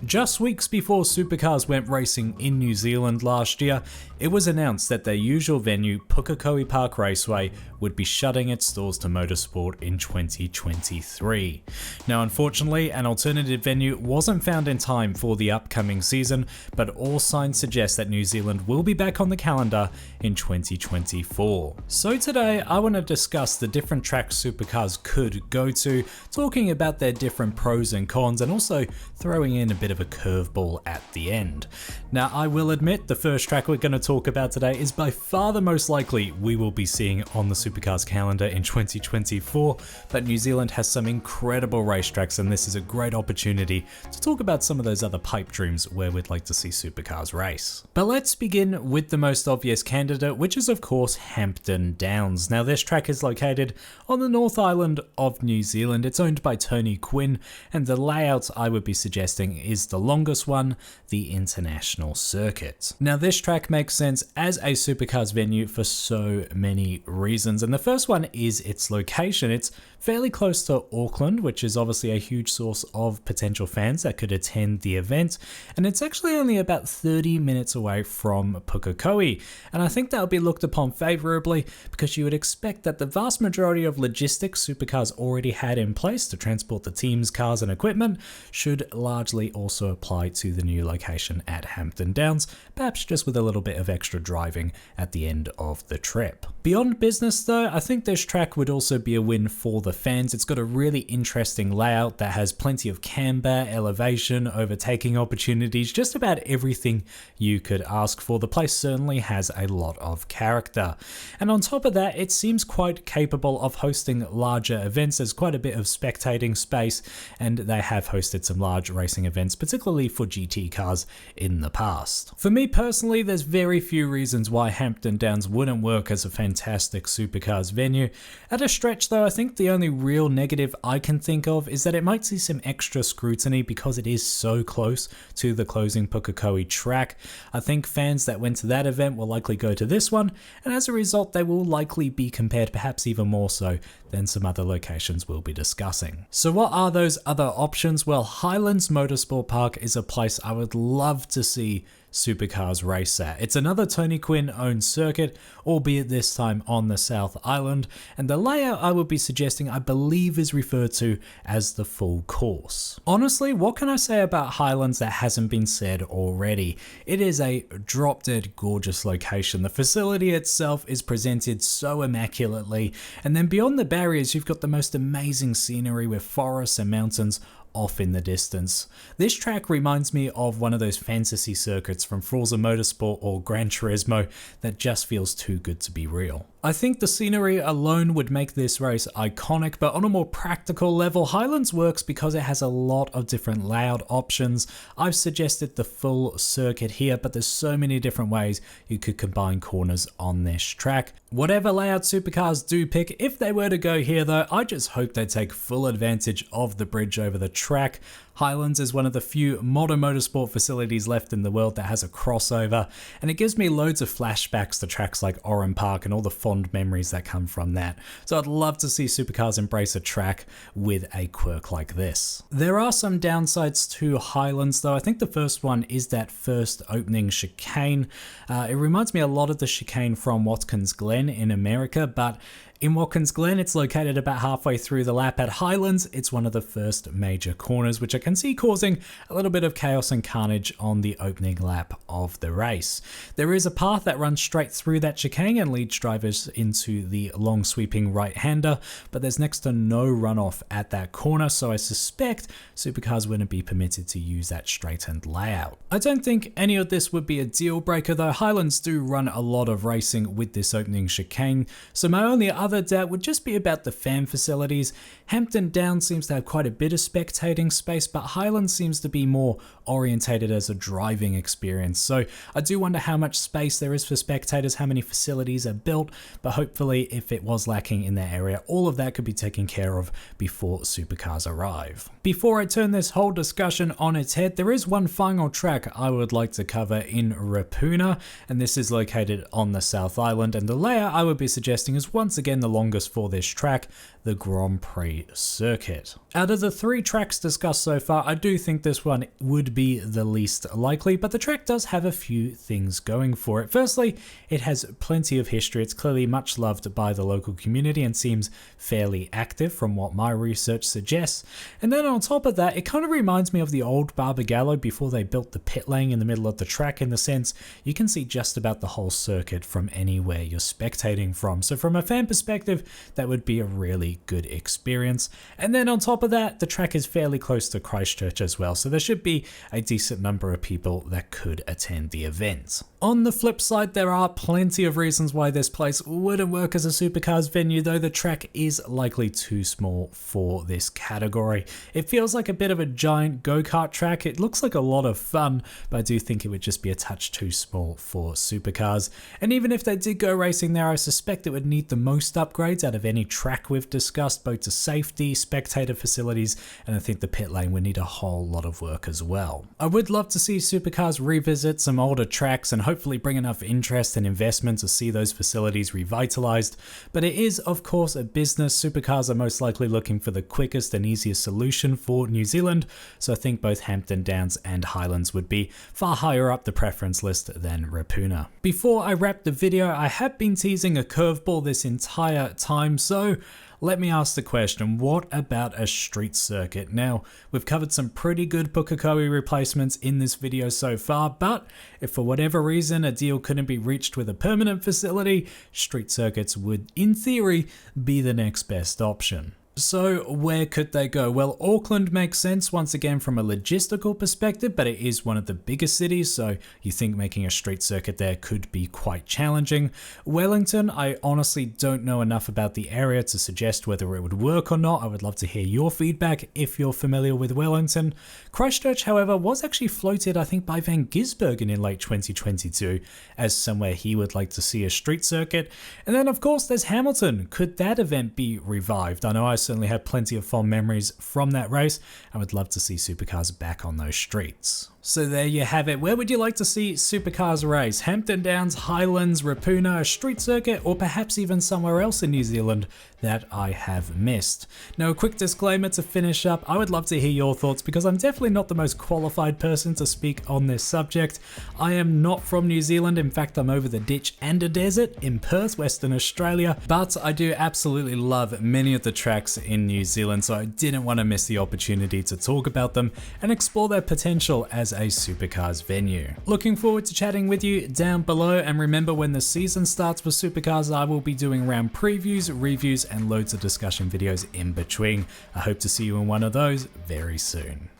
Just weeks before Supercars went racing in New Zealand last year, it was announced that their usual venue, Pukekohe Park Raceway, would be shutting its doors to motorsport in 2023. Now, unfortunately, an alternative venue wasn't found in time for the upcoming season, but all signs suggest that New Zealand will be back on the calendar in 2024. So today, I want to discuss the different tracks Supercars could go to, talking about their different pros and cons, and also throwing in a bit of a curveball at the end. Now, I will admit the first track we're going to talk about today is by far the most likely we will be seeing on the Supercars calendar in 2024, but New Zealand has some incredible racetracks, and this is a great opportunity to talk about some of those other pipe dreams where we'd like to see Supercars race. But let's begin with the most obvious candidate, which is of course Hampton Downs. Now, this track is located on the North Island of New Zealand. It's owned by Tony Quinn, and the layout I would be suggesting is the longest one, the International Circuit. Now, this track makes sense as a Supercars venue for so many reasons, and the first one is its location. It's fairly close to Auckland, which is obviously a huge source of potential fans that could attend the event, and it's actually only about 30 minutes away from Pukekohe, and I think that would be looked upon favourably because you would expect that the vast majority of logistics Supercars already had in place to transport the team's cars and equipment should largely also apply to the new location at Hampton Downs, perhaps just with a little bit of extra driving at the end of the trip. Beyond business though, I think this track would also be a win for the fans. It's got a really interesting layout that has plenty of camber, elevation, overtaking opportunities, just about everything you could ask for. The place certainly has a lot of character. And on top of that, it seems quite capable of hosting larger events. There's quite a bit of spectating space, and they have hosted some large racing events, particularly for GT cars in the past. For me personally, there's very few reasons why Hampton Downs wouldn't work as a fantastic Supercars venue. At a stretch though, I think the only real negative I can think of is that it might see some extra scrutiny because it is so close to the closing Pukekohe track. I think fans that went to that event will likely go to this one, and as a result they will likely be compared perhaps even more so than some other locations we'll be discussing. So what are those other options? Well, Highlands Motorsport Park is a place I would love to see Supercars race at. It's another Tony Quinn owned circuit, albeit this time on the South Island, and the layout I would be suggesting I believe is referred to as the full course. Honestly, what can I say about Highlands that hasn't been said already? It is a drop-dead gorgeous location. The facility itself is presented so immaculately, and then beyond the barriers you've got the most amazing scenery with forests and mountains off in the distance. This track reminds me of one of those fantasy circuits from Forza Motorsport or Gran Turismo that just feels too good to be real. I think the scenery alone would make this race iconic, but on a more practical level, Highlands works because it has a lot of different layout options. I've suggested the full circuit here, but there's so many different ways you could combine corners on this track. Whatever layout Supercars do pick, if they were to go here though, I just hope they take full advantage of the bridge over the track. Highlands is one of the few modern motorsport facilities left in the world that has a crossover, and it gives me loads of flashbacks to tracks like Oran Park and all the fond memories that come from that. So I'd love to see Supercars embrace a track with a quirk like this. There are some downsides to Highlands though. I think the first one is that first opening chicane. It reminds me a lot of the chicane from Watkins Glen in America, but in Watkins Glen, it's located about halfway through the lap. At Highlands, it's one of the first major corners, which I can see causing a little bit of chaos and carnage on the opening lap of the race. There is a path that runs straight through that chicane and leads drivers into the long sweeping right-hander, but there's next to no runoff at that corner, so I suspect Supercars wouldn't be permitted to use that straightened layout. I don't think any of this would be a deal breaker though. Highlands do run a lot of racing with this opening chicane, so my only other doubt would just be about the fan facilities. Hampton Downs seems to have quite a bit of spectating space, but Highlands seems to be more orientated as a driving experience. So I do wonder how much space there is for spectators, how many facilities are built, but hopefully if it was lacking in that area, all of that could be taken care of before Supercars arrive. Before I turn this whole discussion on its head, there is one final track I would like to cover in Rapuna, and this is located on the South Island, and the layout I would be suggesting is once again the longest for this track, the Grand Prix circuit. Out of the 3 tracks discussed so far, I do think this one would be the least likely, but the track does have a few things going for it. Firstly, it has plenty of history. It's clearly much loved by the local community and seems fairly active from what my research suggests. And then on top of that, it kind of reminds me of the old Barbagallo before they built the pit lane in the middle of the track, in the sense you can see just about the whole circuit from anywhere you're spectating from. So from a fan perspective, that would be a really good experience. And then on top of that, the track is fairly close to Christchurch as well, so there should be a decent number of people that could attend the event. On the flip side, there are plenty of reasons why this place wouldn't work as a Supercars venue, though the track is likely too small for this category. It feels like a bit of a giant go-kart track. It looks like a lot of fun, but I do think it would just be a touch too small for Supercars. And even if they did go racing there, I suspect it would need the most upgrades out of any track we've discussed, both to safety, spectator facilities, and I think the pit lane would need a whole lot of work as well. I would love to see Supercars revisit some older tracks and hopefully bring enough interest and investment to see those facilities revitalized, but it is of course a business. Supercars are most likely looking for the quickest and easiest solution for New Zealand, so I think both Hampton Downs and Highlands would be far higher up the preference list than Rapuna. Before I wrap the video, I have been teasing a curveball this entire time, so let me ask the question, what about a street circuit? Now, we've covered some pretty good Pukekohe replacements in this video so far, but if for whatever reason a deal couldn't be reached with a permanent facility, street circuits would, in theory, be the next best option. So where could they go? Well, Auckland makes sense once again from a logistical perspective, but it is one of the biggest cities, so you think making a street circuit there could be quite challenging. Wellington, I honestly don't know enough about the area to suggest whether it would work or not. I would love to hear your feedback if you're familiar with Wellington. Christchurch, however, was actually floated, I think, by Van Gisbergen in late 2022 as somewhere he would like to see a street circuit. And then of course there's Hamilton. Could that event be revived? I know I certainly have plenty of fond memories from that race. I would love to see Supercars back on those streets. So there you have it. Where would you like to see Supercars race? Hampton Downs, Highlands, Rapuna, a street circuit, or perhaps even somewhere else in New Zealand that I have missed? Now, a quick disclaimer to finish up. I would love to hear your thoughts because I'm definitely not the most qualified person to speak on this subject. I am not from New Zealand. In fact, I'm over the ditch and a desert in Perth, Western Australia, but I do absolutely love many of the tracks in New Zealand, so I didn't want to miss the opportunity to talk about them and explore their potential as a Supercars venue. Looking forward to chatting with you down below, and remember, when the season starts for Supercars, I will be doing round previews, reviews, and loads of discussion videos in between. I hope to see you in one of those very soon.